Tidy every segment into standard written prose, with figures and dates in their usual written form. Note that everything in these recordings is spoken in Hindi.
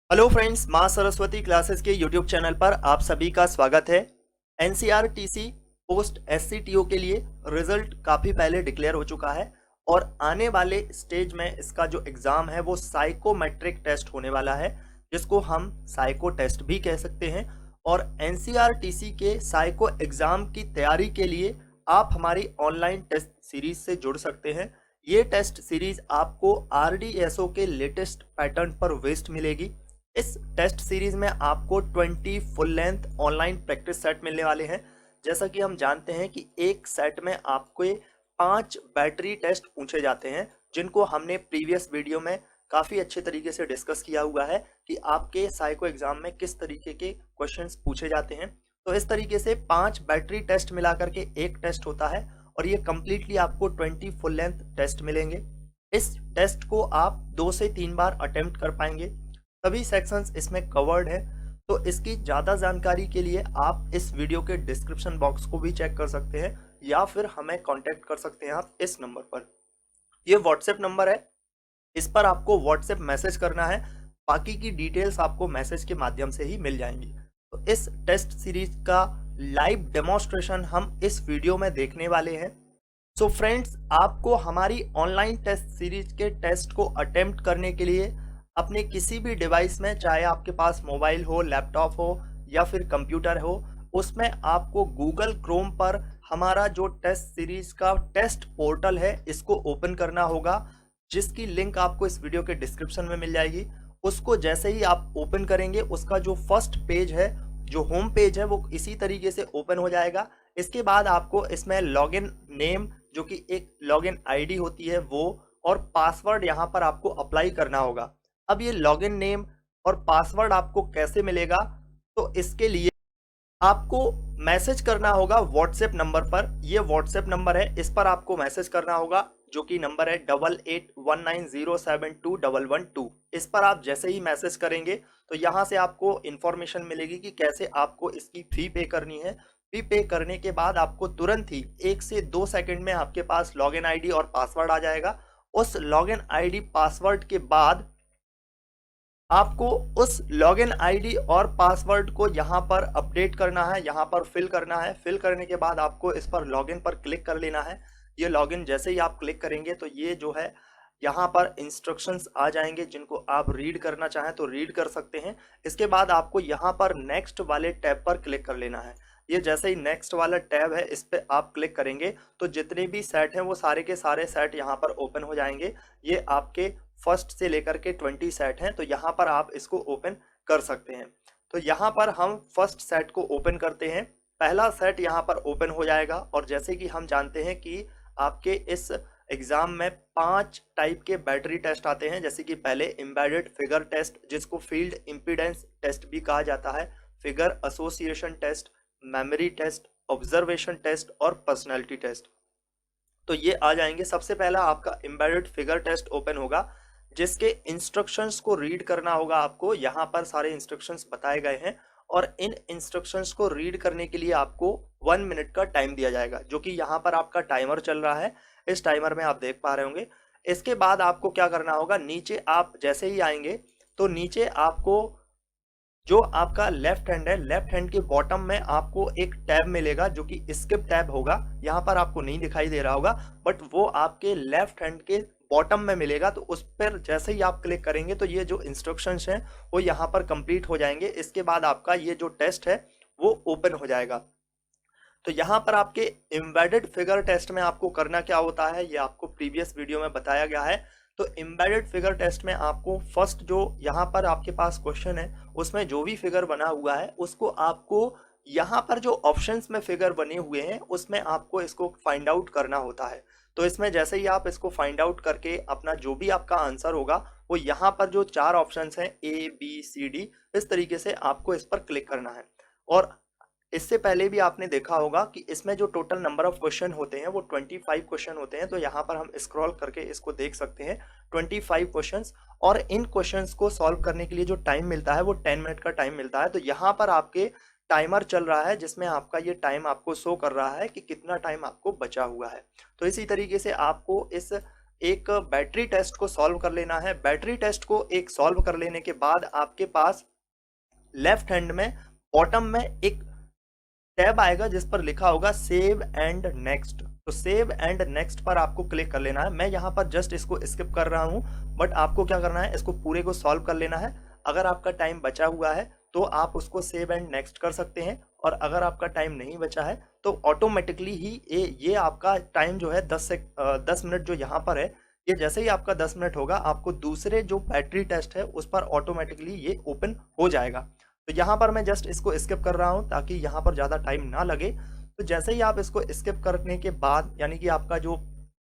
हेलो फ्रेंड्स, माँ सरस्वती क्लासेस के यूट्यूब चैनल पर आप सभी का स्वागत है। एनसीईआरटी पोस्ट एससीटीओ के लिए रिजल्ट काफ़ी पहले डिक्लेयर हो चुका है और आने वाले स्टेज में इसका जो एग्ज़ाम है वो साइकोमेट्रिक टेस्ट होने वाला है, जिसको हम साइको टेस्ट भी कह सकते हैं। और एनसीईआरटी के साइको एग्ज़ाम की तैयारी के लिए आप हमारी ऑनलाइन टेस्ट सीरीज से जुड़ सकते हैं। ये टेस्ट सीरीज आपको आरडीएसओ के लेटेस्ट पैटर्न पर बेस्ड मिलेगी। इस टेस्ट सीरीज में आपको 20 full length online practice set मिलने वाले हैं। जैसा कि हम जानते हैं कि एक सेट में आपको 5 बैटरी टेस्ट पूछे जाते हैं, जिनको हमने प्रीवियस वीडियो में काफ़ी अच्छे तरीके से डिस्कस किया हुआ है कि आपके साइको एग्जाम में किस तरीके के क्वेश्चंस पूछे जाते हैं। तो इस तरीके से 5 बैटरी टेस्ट मिला करके एक टेस्ट होता है और ये कंप्लीटली आपको 20 फुल लेंथ टेस्ट मिलेंगे। इस टेस्ट को आप 2 से 3 बार अटेम्प्ट कर पाएंगे। सभी सेक्शंस इसमें कवर्ड है। तो इसकी ज़्यादा जानकारी के लिए आप इस वीडियो के डिस्क्रिप्शन बॉक्स को भी चेक कर सकते हैं या फिर हमें कांटेक्ट कर सकते हैं आप इस नंबर पर। ये व्हाट्सएप नंबर है, इस पर आपको व्हाट्सएप मैसेज करना है। बाकी की डिटेल्स आपको मैसेज के माध्यम से ही मिल जाएंगी। तो इस टेस्ट सीरीज का लाइव डेमोन्स्ट्रेशन हम इस वीडियो में देखने वाले हैं। सो फ्रेंड्स, आपको हमारी ऑनलाइन टेस्ट सीरीज के टेस्ट को अटेम्प्ट करने के लिए अपने किसी भी डिवाइस में, चाहे आपके पास मोबाइल हो, लैपटॉप हो या फिर कंप्यूटर हो, उसमें आपको गूगल क्रोम पर हमारा जो टेस्ट सीरीज का टेस्ट पोर्टल है इसको ओपन करना होगा, जिसकी लिंक आपको इस वीडियो के डिस्क्रिप्शन में मिल जाएगी। उसको जैसे ही आप ओपन करेंगे, उसका जो फर्स्ट पेज है, जो होम पेज है, वो इसी तरीके से ओपन हो जाएगा। इसके बाद आपको इसमें लॉगिन नेम, जो कि एक लॉगिन आईडी होती है, वो और पासवर्ड यहाँ पर आपको अप्लाई करना होगा। अब ये लॉगिन नेम और पासवर्ड आपको कैसे मिलेगा, तो इसके लिए आपको मैसेज करना होगा व्हाट्सएप नंबर पर। ये व्हाट्सएप नंबर है, इस पर आपको मैसेज करना होगा, जो कि नंबर है 8819072112। इस पर आप जैसे ही मैसेज करेंगे तो यहाँ से आपको इंफॉर्मेशन मिलेगी कि कैसे आपको इसकी फी पे करनी है। फी पे करने के बाद आपको तुरंत ही 1 से 2 सेकंड में आपके पास लॉगिन आईडी और पासवर्ड आ जाएगा। उस लॉगिन आईडी पासवर्ड के बाद आपको उस लॉगिन आईडी और पासवर्ड को यहाँ पर अपडेट करना है, यहाँ पर फिल करना है। फिल करने के बाद आपको इस पर लॉगिन पर क्लिक कर लेना है। ये लॉगिन जैसे ही आप क्लिक करेंगे तो ये जो है यहाँ पर इंस्ट्रक्शंस आ जाएंगे, जिनको आप रीड करना चाहें तो रीड कर सकते हैं। इसके बाद आपको यहाँ पर नेक्स्ट वाले टैब पर क्लिक कर लेना है। ये जैसे ही नेक्स्ट वाला टैब है, इस पर आप क्लिक करेंगे तो जितने भी सेट हैं वो सारे के सारे सेट यहाँ पर ओपन हो जाएंगे। ये आपके फर्स्ट से लेकर के 20 सेट हैं, तो यहाँ पर आप इसको ओपन कर सकते हैं। तो यहाँ पर हम फर्स्ट सेट को ओपन करते हैं। पहला सेट यहाँ पर ओपन हो जाएगा और जैसे कि हम जानते हैं कि आपके इस एग्जाम में 5 टाइप के बैटरी टेस्ट आते हैं। जैसे कि पहले एम्बेडेड फिगर टेस्ट, जिसको फील्ड इम्पीडेंस टेस्ट भी कहा जाता है, figure association test, memory test, observation test और पर्सनैलिटी टेस्ट। तो ये आ जाएंगे। सबसे पहला आपका एम्बेडेड फिगर टेस्ट ओपन होगा, जिसके इंस्ट्रक्शंस को रीड करना होगा आपको। यहाँ पर सारे इंस्ट्रक्शंस बताए गए हैं और इन इंस्ट्रक्शंस को रीड करने के लिए आपको 1 मिनट का टाइम दिया जाएगा, जो कि यहाँ पर आपका टाइमर चल रहा है। इस टाइमर में आप देख पा रहे होंगे। इसके बाद आपको क्या करना होगा, नीचे आप जैसे ही आएंगे तो नीचे आपको जो आपका लेफ्ट हैंड है, लेफ्ट हैंड के बॉटम में आपको एक टैब मिलेगा, जो कि स्किप टैब होगा। यहाँ पर आपको नहीं दिखाई दे रहा होगा, बट वो आपके लेफ्ट हैंड के बॉटम में मिलेगा। तो उस पर जैसे ही आप क्लिक करेंगे तो ये जो इंस्ट्रक्शंस हैं वो यहाँ पर कंप्लीट हो जाएंगे। इसके बाद आपका ये जो टेस्ट है वो ओपन हो जाएगा। तो यहाँ पर आपके एम्बेडेड फिगर टेस्ट में आपको करना क्या होता है, ये आपको प्रीवियस वीडियो में बताया गया है। तो एम्बेडेड फिगर टेस्ट में आपको फर्स्ट जो यहाँ पर आपके पास क्वेश्चन है, उसमें जो भी फिगर बना हुआ है उसको आपको यहाँ पर जो ऑप्शंस में फिगर बने हुए हैं उसमें आपको इसको फाइंड आउट करना होता है। तो इसमें जैसे ही आप इसको फाइंड आउट करके अपना जो भी आपका आंसर होगा वो यहाँ पर जो 4 ऑप्शंस हैं ABCD, इस तरीके से आपको इस पर क्लिक करना है। और इससे पहले भी आपने देखा होगा कि इसमें जो टोटल नंबर ऑफ क्वेश्चन होते हैं वो 25 क्वेश्चन होते हैं। तो यहाँ पर हम स्क्रॉल करके इसको देख सकते हैं, 25 क्वेश्चंस। और इन क्वेश्चंस को सॉल्व करने के लिए जो टाइम मिलता है वो 10 मिनट का टाइम मिलता है। तो यहाँ पर आपके टाइमर चल रहा है, जिसमें आपका ये टाइम आपको शो कर रहा है कि कितना टाइम आपको बचा हुआ है। तो इसी तरीके से आपको इस एक बैटरी टेस्ट को सॉल्व कर लेना है। बैटरी टेस्ट को एक सॉल्व कर लेने के बाद आपके पास लेफ्ट हैंड में बॉटम में एक टैब आएगा जिस पर लिखा होगा सेव एंड नेक्स्ट। तो सेव एंड नेक्स्ट पर आपको क्लिक कर लेना है। मैं यहाँ पर जस्ट इसको स्किप कर रहा हूँ, बट आपको क्या करना है, इसको पूरे को सॉल्व कर लेना है। अगर आपका टाइम बचा हुआ है तो आप उसको सेव एंड नेक्स्ट कर सकते हैं, और अगर आपका टाइम नहीं बचा है तो ऑटोमेटिकली ही ये आपका टाइम जो है 10 मिनट जो यहाँ पर है, ये जैसे ही आपका 10 मिनट होगा आपको दूसरे जो बैटरी टेस्ट है उस पर ऑटोमेटिकली ये ओपन हो जाएगा। तो यहाँ पर मैं जस्ट इसको स्किप कर रहा हूँ ताकि यहाँ पर ज़्यादा टाइम ना लगे। तो जैसे ही आप इसको स्किप करने के बाद, यानी कि आपका जो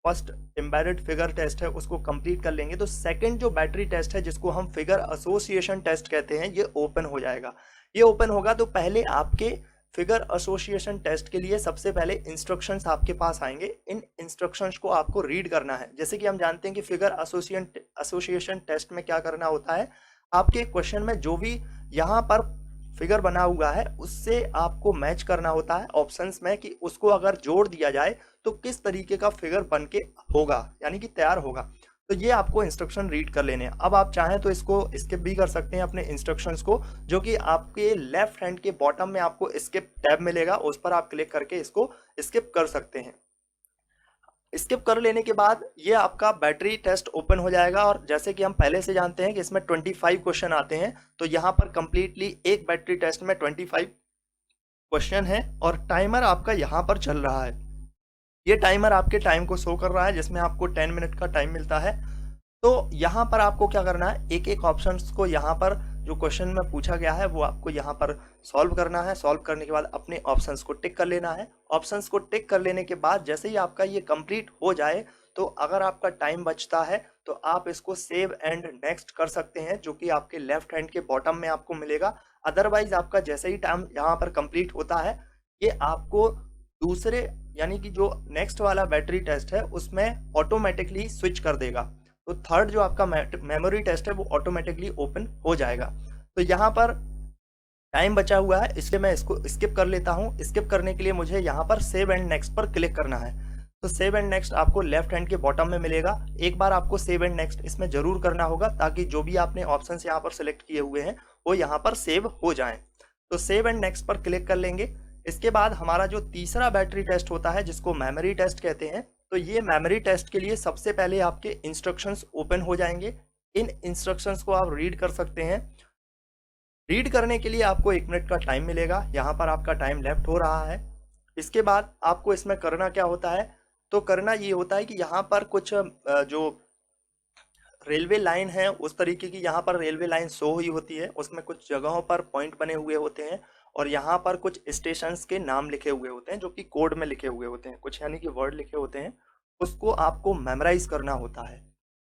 फर्स्ट एम्बेडेड फिगर टेस्ट है उसको कंप्लीट कर लेंगे, तो सेकंड जो बैटरी टेस्ट है जिसको हम फिगर एसोसिएशन टेस्ट कहते हैं, ये ओपन हो जाएगा। ये ओपन होगा तो पहले आपके फिगर एसोसिएशन टेस्ट के लिए सबसे पहले इंस्ट्रक्शंस आपके पास आएंगे। इन इंस्ट्रक्शंस को आपको रीड करना है। जैसे कि हम जानते हैं कि फिगर एसोसिएशन टेस्ट में क्या करना होता है, आपके क्वेश्चन में जो भी यहाँ पर फिगर बना हुआ है उससे आपको मैच करना होता है ऑप्शंस में, कि उसको अगर जोड़ दिया जाए तो किस तरीके का फिगर बन के होगा, यानी कि तैयार होगा। तो ये आपको इंस्ट्रक्शन रीड कर लेने हैं। अब आप चाहें तो इसको स्किप भी कर सकते हैं अपने इंस्ट्रक्शंस को, जो कि आपके लेफ्ट हैंड के बॉटम में आपको स्किप टैब मिलेगा, उस पर आप क्लिक करके इसको स्किप कर सकते हैं। स्किप कर लेने के बाद ये आपका बैटरी टेस्ट ओपन हो जाएगा। और जैसे कि हम पहले से जानते हैं कि इसमें 25 क्वेश्चन आते हैं, तो यहाँ पर कंप्लीटली एक बैटरी टेस्ट में 25 क्वेश्चन है, और टाइमर आपका यहाँ पर चल रहा है। ये टाइमर आपके टाइम को शो कर रहा है, जिसमें आपको 10 मिनट का टाइम मिलता है। तो यहाँ पर आपको क्या करना है, एक एक ऑप्शंस को यहाँ पर जो क्वेश्चन में पूछा गया है वो आपको यहाँ पर सॉल्व करना है। सॉल्व करने के बाद अपने ऑप्शंस को टिक कर लेना है। ऑप्शंस को टिक कर लेने के बाद जैसे ही आपका ये कंप्लीट हो जाए, तो अगर आपका टाइम बचता है तो आप इसको सेव एंड नेक्स्ट कर सकते हैं, जो कि आपके लेफ्ट हैंड के बॉटम में आपको मिलेगा। अदरवाइज आपका जैसे ही टाइम यहाँ पर कंप्लीट होता है, ये आपको दूसरे, यानी कि जो नेक्स्ट वाला बैटरी टेस्ट है उसमें ऑटोमेटिकली स्विच कर देगा। तो थर्ड जो आपका मेमोरी टेस्ट है वो ऑटोमेटिकली ओपन हो जाएगा। तो यहाँ पर टाइम बचा हुआ है इसलिए मैं इसको स्किप कर लेता हूँ। स्किप करने के लिए मुझे यहाँ पर सेव एंड नेक्स्ट पर क्लिक करना है। तो सेव एंड नेक्स्ट आपको लेफ्ट हैंड के बॉटम में मिलेगा। एक बार आपको सेव एंड नेक्स्ट इसमें जरूर करना होगा, ताकि जो भी आपने ऑप्शन यहाँ पर सिलेक्ट किए हुए हैं वो यहाँ पर सेव हो जाएं। तो सेव एंड नेक्स्ट पर क्लिक कर लेंगे। इसके बाद हमारा जो तीसरा बैटरी टेस्ट होता है जिसको मेमोरी टेस्ट कहते हैं, तो ये मेमोरी टेस्ट के लिए सबसे पहले आपके इंस्ट्रक्शंस ओपन हो जाएंगे। इन इंस्ट्रक्शंस को आप रीड कर सकते हैं। रीड करने के लिए आपको 1 मिनट का टाइम मिलेगा। यहाँ पर आपका टाइम लेफ्ट हो रहा है। इसके बाद आपको इसमें करना क्या होता है, तो करना ये होता है कि यहाँ पर कुछ जो रेलवे लाइन है उस तरीके की यहाँ पर रेलवे लाइन शो हुई होती है, उसमें कुछ जगहों पर पॉइंट बने हुए होते हैं, और यहाँ पर कुछ स्टेशंस के नाम लिखे हुए होते हैं जो कि कोड में लिखे हुए होते हैं, कुछ यानी कि वर्ड लिखे होते हैं, उसको आपको मेमोराइज करना होता है।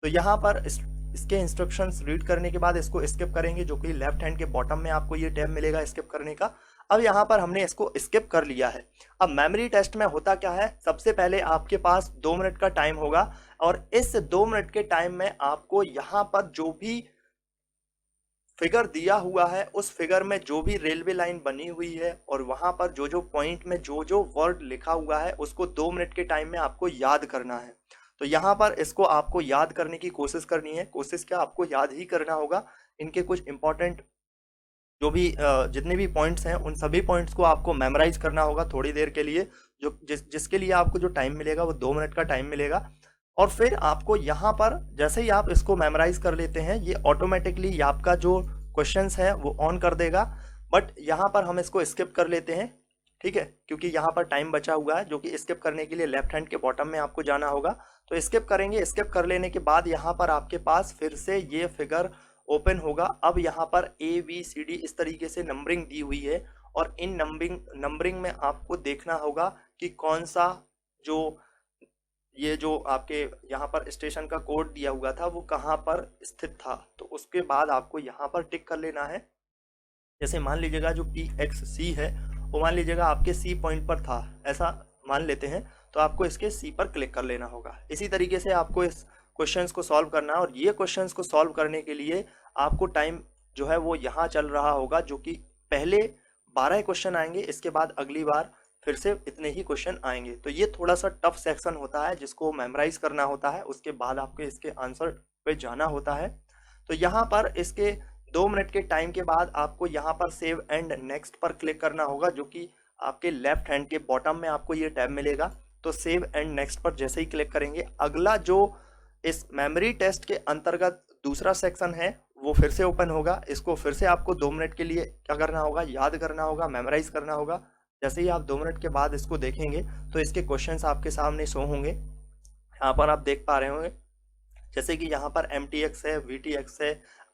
तो यहाँ पर इसके इंस्ट्रक्शंस रीड करने के बाद इसको स्किप करेंगे, जो कि लेफ्ट हैंड के बॉटम में आपको ये टैब मिलेगा स्किप करने का। अब यहाँ पर हमने इसको स्किप कर लिया है। अब मेमोरी टेस्ट में होता क्या है, सबसे पहले आपके पास 2 मिनट का टाइम होगा, और इस 2 मिनट के टाइम में आपको यहाँ पर जो भी फिगर दिया हुआ है उस फिगर में जो भी रेलवे लाइन बनी हुई है और वहां पर जो जो पॉइंट में जो जो वर्ड लिखा हुआ है उसको 2 मिनट के टाइम में आपको याद करना है। तो यहाँ पर इसको आपको याद करने की कोशिश करनी है। कोशिश क्या, आपको याद ही करना होगा। इनके कुछ इंपॉर्टेंट जो भी जितने भी पॉइंट्स हैं उन सभी पॉइंट्स को आपको मेमोराइज करना होगा थोड़ी देर के लिए, जो जिसके लिए आपको जो टाइम मिलेगा वो 2 मिनट का टाइम मिलेगा। और फिर आपको यहाँ पर जैसे ही आप इसको मेमोराइज कर लेते हैं, ये ऑटोमेटिकली आपका जो क्वेश्चंस है वो ऑन कर देगा। बट यहाँ पर हम इसको स्किप कर लेते हैं, ठीक है, क्योंकि यहाँ पर टाइम बचा हुआ है, जो कि स्किप करने के लिए लेफ्ट हैंड के बॉटम में आपको जाना होगा। तो स्किप करेंगे। स्किप कर लेने के बाद यहाँ पर आपके पास फिर से ये फिगर ओपन होगा। अब यहाँ पर ABCD इस तरीके से नंबरिंग दी हुई है, और इन नंबरिंग में आपको देखना होगा कि कौन सा जो ये जो आपके यहाँ पर स्टेशन का कोड दिया हुआ था वो कहाँ पर स्थित था। तो उसके बाद आपको यहाँ पर टिक कर लेना है। जैसे मान लीजिएगा जो PXC है वो मान लीजिएगा आपके C पॉइंट पर था, ऐसा मान लेते हैं, तो आपको इसके C पर क्लिक कर लेना होगा। इसी तरीके से आपको इस क्वेश्चंस को सॉल्व करना है, और ये क्वेश्चंस को सॉल्व करने के लिए आपको टाइम जो है वो यहाँ चल रहा होगा, जो कि पहले 12 क्वेश्चन आएंगे, इसके बाद अगली बार फिर से इतने ही क्वेश्चन आएंगे। तो ये थोड़ा सा टफ सेक्शन होता है जिसको मेमोराइज करना होता है, उसके बाद आपके इसके आंसर पे जाना होता है। तो यहाँ पर इसके 2 मिनट के टाइम के बाद आपको यहाँ पर सेव एंड नेक्स्ट पर क्लिक करना होगा, जो कि आपके लेफ्ट हैंड के बॉटम में आपको ये टैब मिलेगा। तो सेव एंड नेक्स्ट पर जैसे ही क्लिक करेंगे, अगला जो इस मेमोरी टेस्ट के अंतर्गत दूसरा सेक्शन है वो फिर से ओपन होगा। इसको फिर से आपको 2 मिनट के लिए क्या करना होगा, याद करना होगा, मेमोराइज करना होगा। जैसे ही आप 2 मिनट के बाद इसको देखेंगे तो इसके क्वेश्चंस आपके सामने शो होंगे। यहाँ पर आप देख पा रहे होंगे जैसे कि यहाँ पर MTX है, VTX है,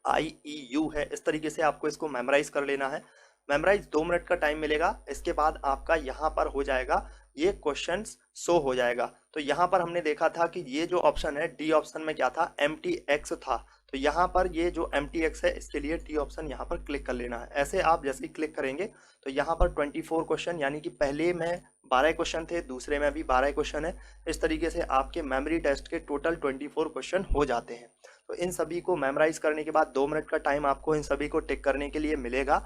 IEU है। इस तरीके से आपको इसको मेमोराइज कर लेना है। मेमोराइज 2 मिनट का टाइम मिलेगा। इसके बाद आपका यहाँ पर हो जाएगा, ये क्वेश्चंस शो हो जाएगा। तो यहाँ पर हमने देखा था कि ये जो ऑप्शन है डी ऑप्शन में क्या था, MTX था। तो यहाँ पर ये जो MTX है इसके लिए डी ऑप्शन यहाँ पर क्लिक कर लेना है। ऐसे आप जैसे ही क्लिक करेंगे तो यहाँ पर 24 क्वेश्चन, यानी कि पहले में 12 क्वेश्चन थे, दूसरे में भी 12 क्वेश्चन है। इस तरीके से आपके मेमोरी टेस्ट के टोटल 24 क्वेश्चन हो जाते हैं। तो इन सभी को मेमोराइज करने के बाद 2 मिनट का टाइम आपको इन सभी को टिक करने के लिए मिलेगा।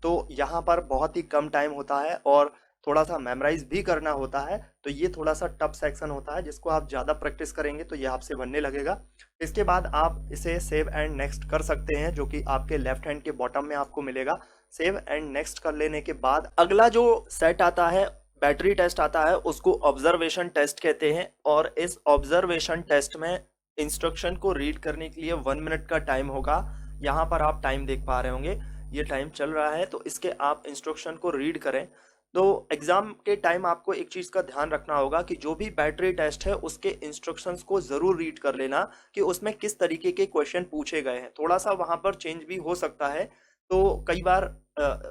तो यहाँ पर बहुत ही कम टाइम होता है और थोड़ा सा मेमोराइज भी करना होता है। तो ये थोड़ा सा टफ सेक्शन होता है जिसको आप ज़्यादा प्रैक्टिस करेंगे तो ये आपसे बनने लगेगा। इसके बाद आप इसे सेव एंड नेक्स्ट कर सकते हैं, जो कि आपके लेफ्ट हैंड के बॉटम में आपको मिलेगा। सेव एंड नेक्स्ट कर लेने के बाद अगला जो सेट आता है, बैटरी टेस्ट आता है, उसको ऑब्जर्वेशन टेस्ट कहते हैं। और इस ऑब्जर्वेशन टेस्ट में इंस्ट्रक्शन को रीड करने के लिए 1 मिनट का टाइम होगा। यहाँ पर आप टाइम देख पा रहे होंगे, ये टाइम चल रहा है। तो इसके आप इंस्ट्रक्शन को रीड करें। तो एग्जाम के टाइम आपको एक चीज़ का ध्यान रखना होगा कि जो भी बैटरी टेस्ट है उसके इंस्ट्रक्शंस को ज़रूर रीड कर लेना कि उसमें किस तरीके के क्वेश्चन पूछे गए हैं। थोड़ा सा वहाँ पर चेंज भी हो सकता है। तो कई बार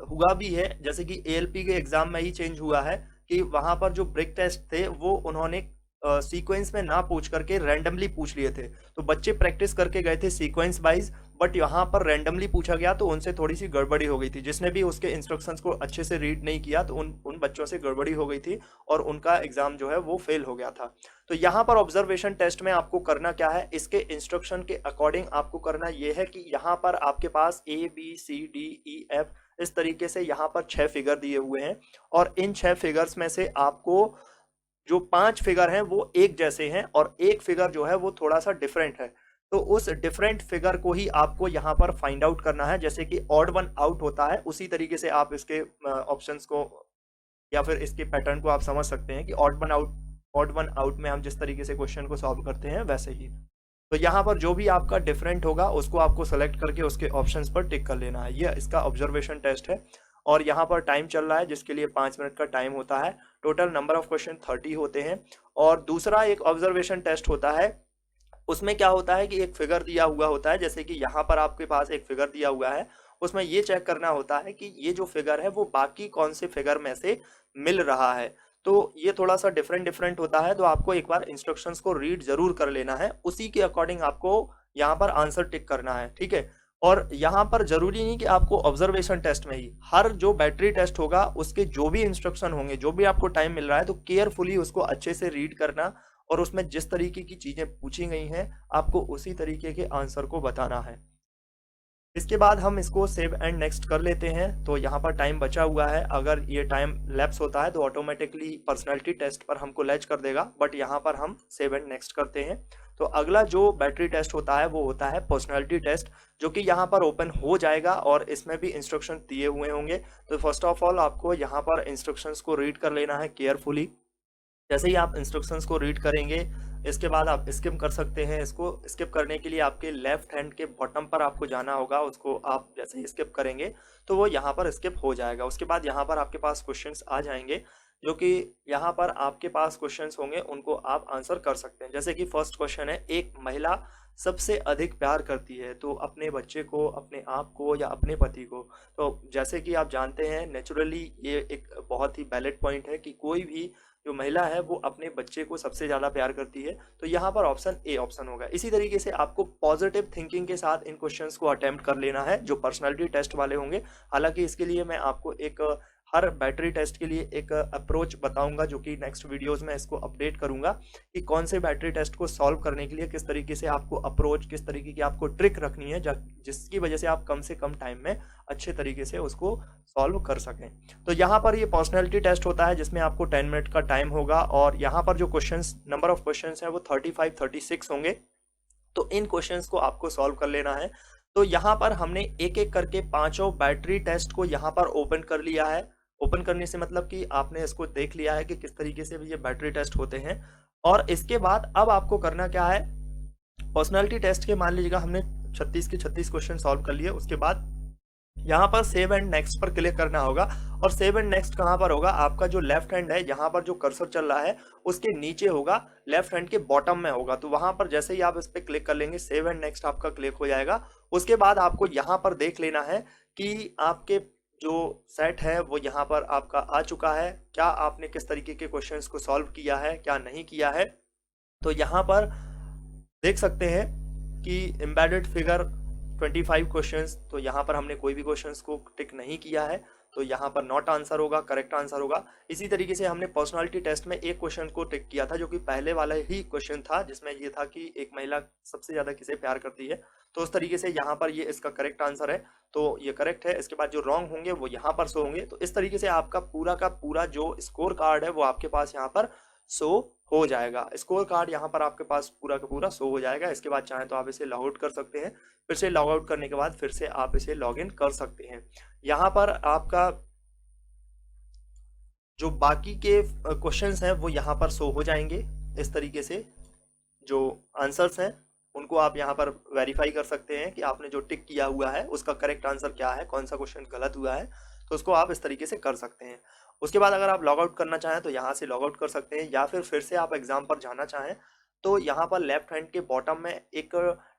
हुआ भी है, जैसे कि ALP के एग्जाम में ही चेंज हुआ है कि वहाँ पर जो ब्रेक टेस्ट थे वो उन्होंने सीक्वेंस में ना पूछ करके रैंडमली पूछ लिए थे। तो बच्चे प्रैक्टिस करके गए थे सीक्वेंस वाइज, बट यहाँ पर रैंडमली पूछा गया तो उनसे थोड़ी सी गड़बड़ी हो गई थी। जिसने भी उसके इंस्ट्रक्शंस को अच्छे से रीड नहीं किया तो उन बच्चों से गड़बड़ी हो गई थी और उनका एग्जाम जो है वो फेल हो गया था। तो यहाँ पर ऑब्जर्वेशन टेस्ट में आपको करना क्या है, इसके इंस्ट्रक्शन के अकॉर्डिंग आपको करना ये है कि यहाँ पर आपके पास ABCDEF इस तरीके से यहाँ पर 6 फिगर दिए हुए हैं और इन 6 फिगर्स में से आपको जो 5 फिगर हैं वो एक जैसे हैं और एक फिगर जो है वो थोड़ा सा डिफरेंट है। तो उस डिफरेंट फिगर को ही आपको यहाँ पर फाइंड आउट करना है। जैसे कि ऑड वन आउट होता है, उसी तरीके से आप इसके ऑप्शंस को या फिर इसके पैटर्न को आप समझ सकते हैं कि ऑड वन आउट में हम जिस तरीके से क्वेश्चन को सॉल्व करते हैं वैसे ही। तो यहाँ पर जो भी आपका डिफरेंट होगा उसको आपको सेलेक्ट करके उसके ऑप्शंस पर टिक कर लेना है। ये इसका ऑब्जर्वेशन टेस्ट है और यहाँ पर टाइम चल रहा है जिसके लिए 5 मिनट का टाइम होता है। टोटल नंबर ऑफ क्वेश्चन 30 होते हैं। और दूसरा एक ऑब्जर्वेशन टेस्ट होता है, उसमें क्या होता है कि एक फिगर दिया हुआ होता है। जैसे कि यहाँ पर आपके पास एक फिगर दिया हुआ है, उसमें ये चेक करना होता है कि ये जो फिगर है वो बाकी कौन से फिगर में से मिल रहा है। तो ये थोड़ा सा डिफरेंट होता है। तो आपको एक बार इंस्ट्रक्शंस को रीड जरूर कर लेना है, उसी के अकॉर्डिंग आपको यहाँ पर आंसर टिक करना है, ठीक है। और यहाँ पर जरूरी नहीं कि आपको ऑब्जर्वेशन टेस्ट में ही, हर जो बैटरी टेस्ट होगा उसके जो भी इंस्ट्रक्शन होंगे, जो भी आपको टाइम मिल रहा है, तो केयरफुली उसको अच्छे से रीड करना और उसमें जिस तरीके की चीजें पूछी गई हैं आपको उसी तरीके के आंसर को बताना है। इसके बाद हम इसको सेव एंड नेक्स्ट कर लेते हैं। तो यहाँ पर टाइम बचा हुआ है, अगर ये टाइम लैप्स होता है तो ऑटोमेटिकली पर्सनालिटी टेस्ट पर हमको लैच कर देगा, बट यहाँ पर हम सेव एंड नेक्स्ट करते हैं। तो अगला जो बैटरी टेस्ट होता है वो होता है पर्सनालिटी टेस्ट, जो कि यहाँ पर ओपन हो जाएगा और इसमें भी इंस्ट्रक्शन दिए हुए होंगे। तो फर्स्ट ऑफ ऑल आपको यहाँ पर इंस्ट्रक्शंस को रीड कर लेना है केयरफुली। जैसे ही आप इंस्ट्रक्शंस को रीड करेंगे इसके बाद आप स्किप कर सकते हैं। इसको स्किप करने के लिए आपके लेफ्ट हैंड के बॉटम पर आपको जाना होगा, उसको आप जैसे ही स्किप करेंगे तो वो यहाँ पर स्किप हो जाएगा। उसके बाद यहाँ पर आपके पास क्वेश्चंस आ जाएंगे, जो कि यहाँ पर आपके पास क्वेश्चंस होंगे, उनको आप आंसर कर सकते हैं। जैसे कि फर्स्ट क्वेश्चन है, एक महिला सबसे अधिक प्यार करती है तो अपने बच्चे को, अपने आप को या अपने पति को। तो जैसे कि आप जानते हैं नेचुरली ये एक बहुत ही वैलिड पॉइंट है कि कोई भी जो महिला है वो अपने बच्चे को सबसे ज़्यादा प्यार करती है। तो यहाँ पर ऑप्शन ए ऑप्शन होगा। इसी तरीके से आपको पॉजिटिव थिंकिंग के साथ इन क्वेश्चंस को अटेम्प्ट कर लेना है जो पर्सनालिटी टेस्ट वाले होंगे। हालांकि इसके लिए मैं आपको एक हर बैटरी टेस्ट के लिए एक अप्रोच बताऊंगा, जो कि नेक्स्ट वीडियोस में इसको अपडेट करूंगा कि कौन से बैटरी टेस्ट को सॉल्व करने के लिए किस तरीके से आपको अप्रोच, किस तरीके की आपको ट्रिक रखनी है जिसकी वजह से आप कम से कम टाइम में अच्छे तरीके से उसको सॉल्व कर सकें। तो यहाँ पर ये पर्सनैलिटी टेस्ट होता है जिसमें आपको 10 मिनट का टाइम होगा, और यहाँ पर जो क्वेश्चंस, नंबर ऑफ क्वेश्चंस हैं वो 35-36 होंगे। तो इन क्वेश्चंस को आपको सॉल्व कर लेना है। तो यहाँ पर हमने एक एक करके पांचों बैटरी टेस्ट को यहाँ पर ओपन कर लिया है। ओपन करने से मतलब कि आपने इसको देख लिया है कि किस तरीके से ये बैटरी टेस्ट होते हैं। और इसके बाद अब आपको करना क्या है, पर्सनालिटी टेस्ट के मान लीजिएगा हमने 36 के 36 क्वेश्चन सॉल्व कर लिए, उसके बाद यहाँ पर सेव एंड नेक्स्ट पर क्लिक करना होगा। और सेव एंड नेक्स्ट कहाँ पर होगा, आपका जो लेफ्ट हैंड है, यहाँ पर जो कर्सर चल रहा है उसके नीचे होगा, लेफ्ट हैंड के बॉटम में होगा। तो वहां पर जैसे ही आप इस पर क्लिक कर लेंगे, सेव एंड नेक्स्ट आपका क्लिक हो जाएगा। उसके बाद आपको यहाँ पर देख लेना है कि आपके जो सेट है वो यहाँ पर आपका आ चुका है, क्या आपने किस तरीके के क्वेश्चंस को सॉल्व किया है, क्या नहीं किया है। तो यहाँ पर देख सकते हैं कि एम्बेडेड फिगर 25 क्वेश्चंस, तो यहाँ पर हमने कोई भी क्वेश्चंस को टिक नहीं किया है, तो यहाँ पर नॉट आंसर होगा, करेक्ट आंसर होगा। इसी तरीके से हमने पर्सनालिटी टेस्ट में एक क्वेश्चन को टिक किया था, जो कि पहले वाला ही क्वेश्चन था, जिसमें ये था कि एक महिला सबसे ज्यादा किसे प्यार करती है। तो उस तरीके से यहाँ पर ये इसका करेक्ट आंसर है, तो ये करेक्ट है। इसके बाद जो रॉन्ग होंगे वो यहाँ पर शो होंगे। तो इस तरीके से आपका पूरा का पूरा जो स्कोर कार्ड है वो आपके पास यहाँ पर शो हो जाएगा। स्कोर कार्ड यहाँ पर आपके पास पूरा का पूरा शो हो जाएगा। इसके बाद चाहें तो आप इसे लॉग आउट कर सकते हैं, फिर से लॉग आउट करने के बाद फिर से आप इसे लॉग इन कर सकते हैं। यहाँ पर आपका जो बाकी के क्वेश्चंस हैं वो यहाँ पर शो हो जाएंगे। इस तरीके से जो आंसर्स हैं उनको आप यहाँ पर वेरीफाई कर सकते हैं कि आपने जो टिक किया हुआ है उसका करेक्ट आंसर क्या है, कौन सा क्वेश्चन गलत हुआ है, तो उसको आप इस तरीके से कर सकते हैं। उसके बाद अगर आप लॉग आउट करना चाहें तो यहाँ से लॉग आउट कर सकते हैं, या फिर से आप एग्जाम पर जाना चाहें तो यहाँ पर लेफ्ट हैंड के बॉटम में एक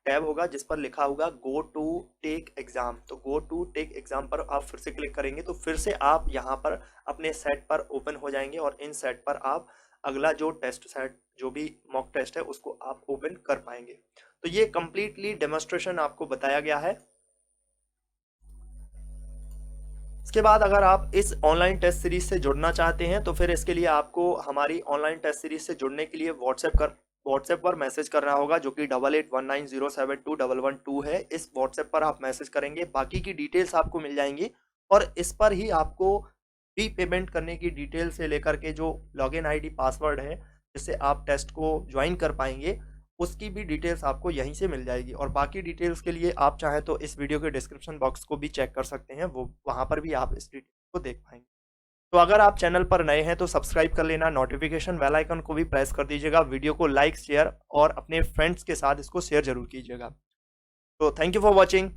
टैब होगा जिस पर लिखा होगा गो टू टेक एग्जाम। तो गो टू टेक एग्जाम पर आप फिर से क्लिक करेंगे तो फिर से आप यहाँ पर अपने सेट पर ओपन हो जाएंगे, और इन सेट पर आप अगला जो टेस्ट सेट, जो भी मॉक टेस्ट है, उसको आप ओपन कर पाएंगे। तो ये कंप्लीटली डेमोन्स्ट्रेशन आपको बताया गया है। इसके बाद अगर आप इस ऑनलाइन टेस्ट सीरीज से जुड़ना चाहते हैं तो फिर इसके लिए आपको हमारी ऑनलाइन टेस्ट सीरीज से जुड़ने के लिए व्हाट्सएप पर मैसेज करना होगा, जो कि 8819072112 है। इस व्हाट्सएप पर आप मैसेज करेंगे, बाकी की डिटेल्स आपको मिल जाएंगी, और इस पर ही आपको फी पेमेंट करने की डिटेल से लेकर के जो लॉगिन आईडी, पासवर्ड है जिससे आप टेस्ट को ज्वाइन कर पाएंगे, उसकी भी डिटेल्स आपको यहीं से मिल जाएगी। और बाकी डिटेल्स के लिए आप चाहें तो इस वीडियो के डिस्क्रिप्शन बॉक्स को भी चेक कर सकते हैं, वो वहाँ पर भी आप इस डिटेल को देख पाएंगे। तो अगर आप चैनल पर नए हैं तो सब्सक्राइब कर लेना, नोटिफिकेशन बेल आइकन को भी प्रेस कर दीजिएगा, वीडियो को लाइक, शेयर और अपने फ्रेंड्स के साथ इसको शेयर जरूर कीजिएगा। तो थैंक यू फॉर वॉचिंग।